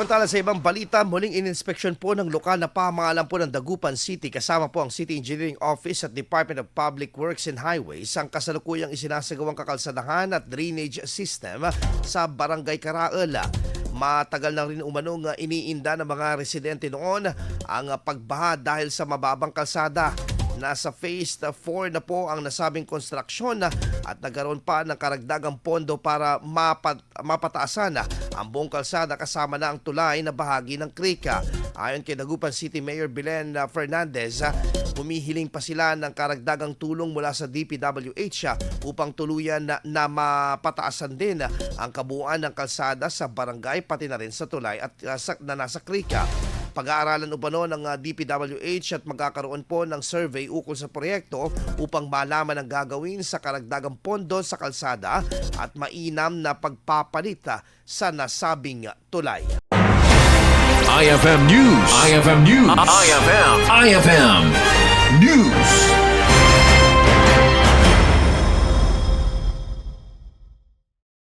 Samantala sa ibang balita, muling ininspeksyon po ng lokal na pamahalaan po ng Dagupan City kasama po ang City Engineering Office at Department of Public Works and Highways ang kasalukuyang isinasagawang kakalsadahan at drainage system sa Barangay Carael. Matagal na rin umanong iniinda ng mga residente noon ang pagbaha dahil sa mababang kalsada. Nasa phase 4 na po ang nasabing konstruksyon at nagkaroon pa ng karagdagang pondo para mapataasan ang buong kalsada kasama na ang tulay na bahagi ng krika. Ayon kay Dagupan City Mayor Belen Fernandez, humihiling pa sila ng karagdagang tulong mula sa DPWH upang tuluyan na mapataasan din ang kabuuan ng kalsada sa barangay pati na rin sa tulay at na nasa krika. Pag-aaralan upano ng DPWH at magkakaroon po ng survey ukol sa proyekto upang malaman ang gagawin sa karagdagang pondo sa kalsada at mainam na pagpapalit sa nasabing tulay. IFM News. IFM News. IFM.